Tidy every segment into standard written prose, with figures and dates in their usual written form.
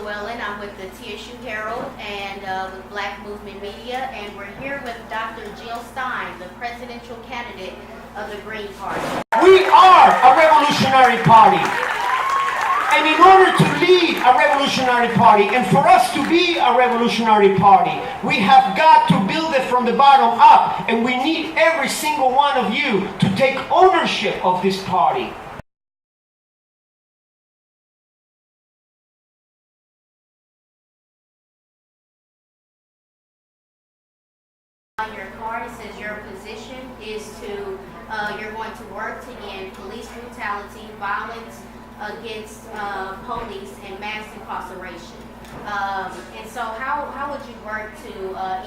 Llewellyn. I'm with the TSU Herald and with Black Movement Media, and we're here with Dr. Jill Stein, the presidential candidate of the Green Party. We are a revolutionary party. And in order to lead a revolutionary party, and for us to be a revolutionary party, we have got to build it from the bottom up, and we need every single one of you to take ownership of this party. On your card, it says your position is to, you're going to work to end police brutality, violence against police, and mass incarceration. And so how would you work to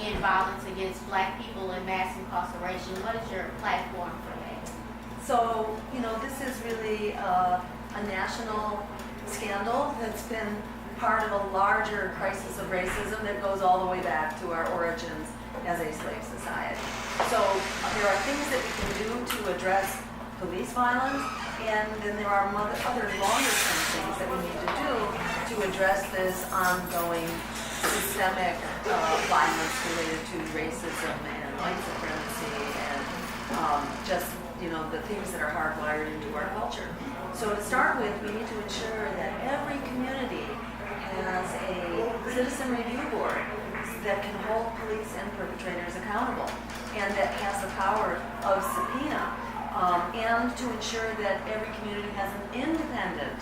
end violence against Black people and mass incarceration? What is your platform for that? So, this is really a national scandal that's been part of a larger crisis of racism that goes all the way back to our origins as a slave society. So there are things that we can do to address police violence, and then there are other longer-term things that we need to do to address this ongoing systemic violence related to racism and white supremacy and just the things that are hardwired into our culture. So to start with, we need to ensure that every community has a citizen review board that can hold police and perpetrators accountable, and that has the power of subpoena, and to ensure that every community has an independent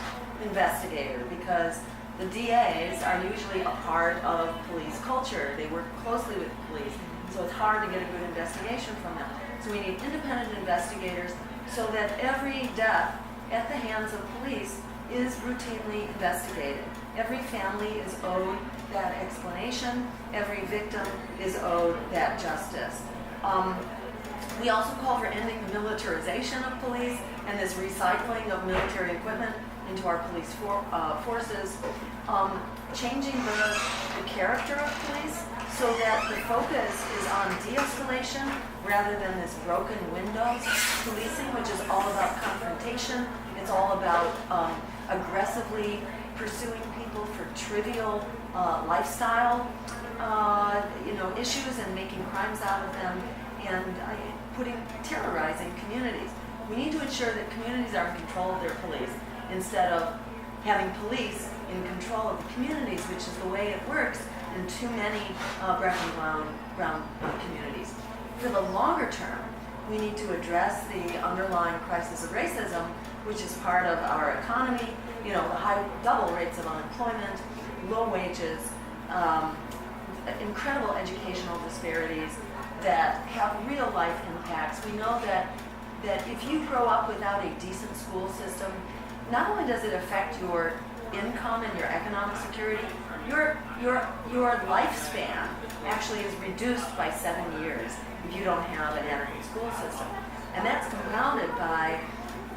investigator, because the DAs are usually a part of police culture. They work closely with the police, so it's hard to get a good investigation from them. So we need independent investigators so that every death at the hands of police is routinely investigated. Every family is owed that explanation. Every victim is owed that justice. We also call for ending the militarization of police and this recycling of military equipment into our police forces, changing the character of police so that the focus is on de-escalation rather than this broken windows policing, which is all about confrontation. It's all about aggressively pursuing people for trivial lifestyle issues and making crimes out of them, and terrorizing communities. We need to ensure that communities are in control of their police instead of having police in control of the communities, which is the way it works in too many breath and brown communities. For the longer term, we need to address the underlying crisis of racism, which is part of our economy, the high double rates of unemployment, low wages, incredible educational disparities that have real life impacts. We know that if you grow up without a decent school system, not only does it affect your income and your economic security, your lifespan actually is reduced by 7 years if you don't have an adequate school system. And that's compounded by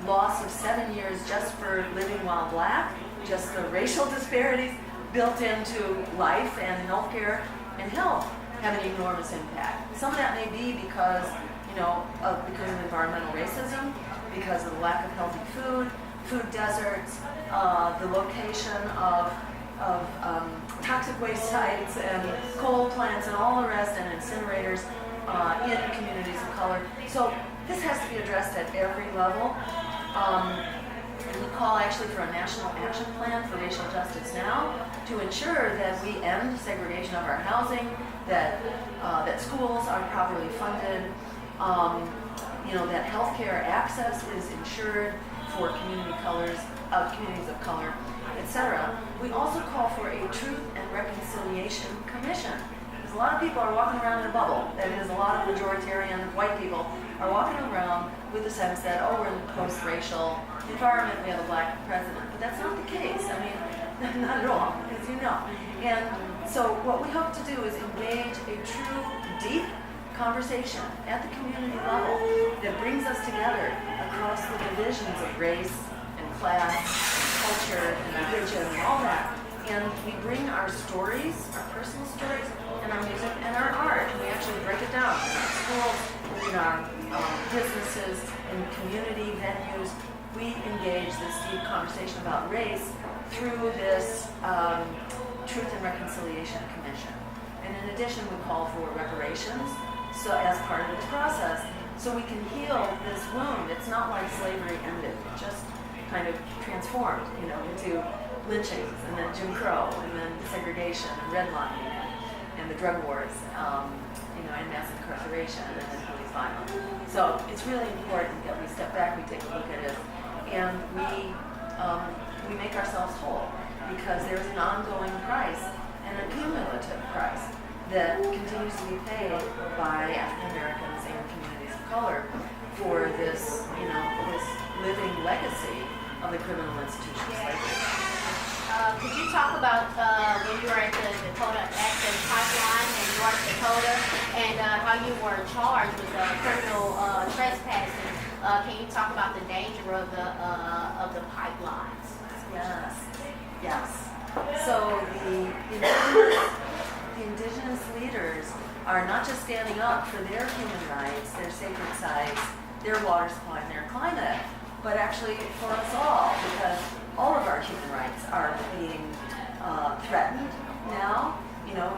loss of 7 years just for living while Black, just the racial disparities built into life and healthcare and health have an enormous impact. Some of that may be because of environmental racism, because of the lack of healthy food deserts, the location of toxic waste sites and coal plants and all the rest, and incinerators in communities of color. So this has to be addressed at every level. We call actually for a national action plan for racial justice now to ensure that we end segregation of our housing, that schools are properly funded, that healthcare access is ensured for communities of color, etc. We also call for a Truth and Reconciliation Commission. Because a lot of people are walking around in a bubble. That is, a lot of majoritarian white people are walking around with the sense that, we're in a post-racial environment, we have a Black president. But that's not the case. I mean, not at all, as you know. And so what we hope to do is engage a true, deep conversation at the community level that brings us together across the divisions of race and class and culture and religion and all that. And we bring our stories, our personal stories, and our music and our art, and we actually break it down in our schools, in our businesses, in community venues. We engage this deep conversation about race through this Truth and Reconciliation Commission. And in addition, we call for reparations, so as part of this process, so we can heal this wound. It's not like slavery ended; it just kind of transformed, into lynchings, and then Jim Crow, and then segregation, and redlining, and the drug wars, and mass incarceration, and then police violence. So it's really important that we step back, we take a look at it, and we make ourselves whole, because there's an ongoing price and a cumulative price that continues to be paid by African Americans and communities of color for this, this living legacy of the criminal institution of slavery. Could you talk about when you were at the Dakota Access Pipeline in North Dakota and how you were charged with criminal trespassing? Can you talk about the danger of the pipelines? Yes. So the indigenous leaders are not just standing up for their human rights, their sacred sites, their water supply, and their climate, but actually for us all, because all of our human rights are being threatened now.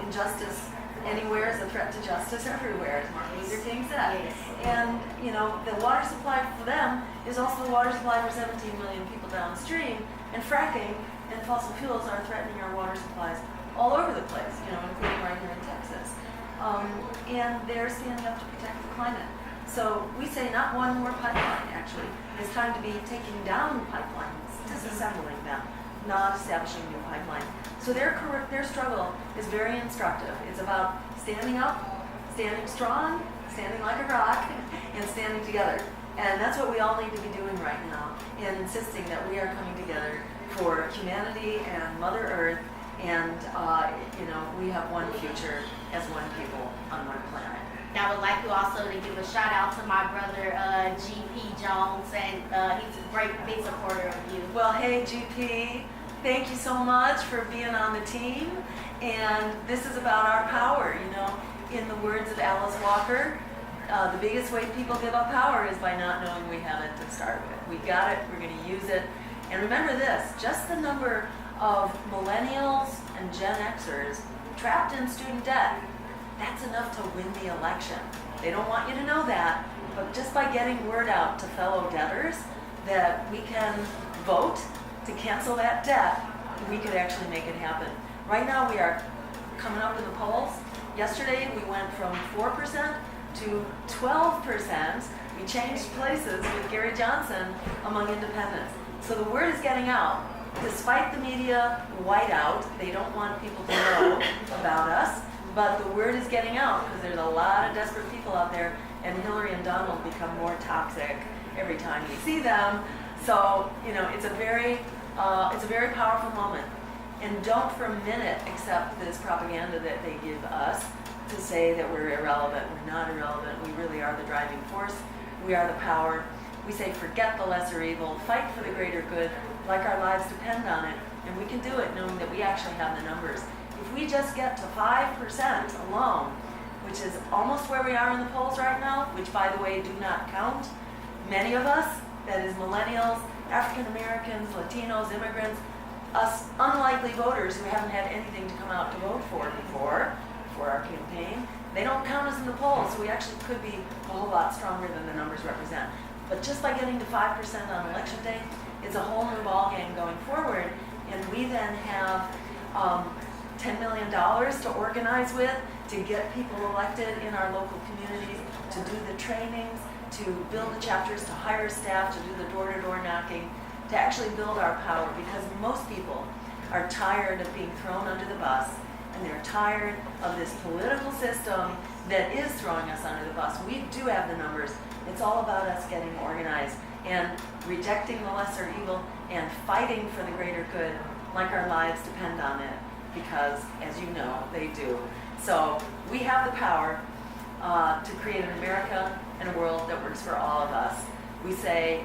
Injustice anywhere is a threat to justice everywhere, as Martin Luther King said. Yes. And, the water supply for them is also the water supply for 17 million people downstream, and fracking and fossil fuels are threatening our water supplies all over the place, including right here in Texas. And they're standing up to protect the climate. So we say not one more pipeline, actually. It's time to be taking down pipelines, disassembling them, not establishing new pipelines. So their struggle is very instructive. It's about standing up, standing strong, standing like a rock, and standing together. And that's what we all need to be doing right now, and insisting that we are coming together for humanity and Mother Earth, and we have one future as one people on one planet. I would like you also to give a shout out to my brother GP Jones, and he's a great big supporter of you. Well, hey GP, thank you so much for being on the team. And this is about our power. In the words of Alice Walker, the biggest way people give up power is by not knowing we have it to start with. We got it, we're going to use it. And remember this, just the number of millennials and Gen Xers trapped in student debt, that's enough to win the election. They don't want you to know that, but just by getting word out to fellow debtors that we can vote to cancel that debt, we could actually make it happen. Right now we are coming up in the polls. Yesterday we went from 4% to 12%. We changed places with Gary Johnson among independents. So the word is getting out. Despite the media whiteout, they don't want people to know about us, but the word is getting out because there's a lot of desperate people out there, and Hillary and Donald become more toxic every time you see them. So, it's a very powerful moment. And don't for a minute accept this propaganda that they give us to say that we're irrelevant. We're not irrelevant. We really are the driving force. We are the power. We say forget the lesser evil, fight for the greater good, like our lives depend on it. And we can do it knowing that we actually have the numbers. If we just get to 5% alone, which is almost where we are in the polls right now, which by the way do not count many of us, that is millennials, African Americans, Latinos, immigrants, us unlikely voters who haven't had anything to come out to vote for before, for our campaign, they don't count us in the polls, so we actually could be a whole lot stronger than the numbers represent. But just by getting to 5% on election day, it's a whole new ballgame going forward, and we then have $10 million to organize with, to get people elected in our local communities, to do the trainings, to build the chapters, to hire staff, to do the door-to-door knocking, to actually build our power, because most people are tired of being thrown under the bus, and they're tired of this political system that is throwing us under the bus. We do have the numbers. It's all about us getting organized and rejecting the lesser evil and fighting for the greater good, like our lives depend on it, because, as you know, they do. So we have the power to create an America and a world that works for all of us. We say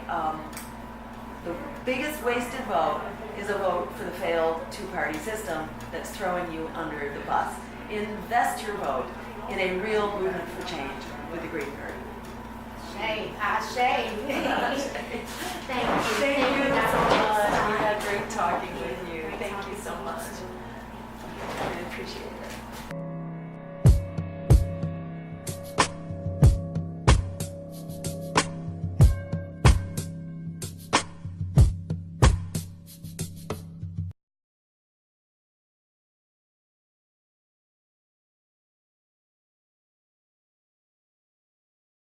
the biggest wasted vote is a vote for the failed two-party system that's throwing you under the bus. Invest your vote in a real movement for change with the Green Party. Thank you. Thank you so much. We had great talking with you. Thank you so much. I appreciate it.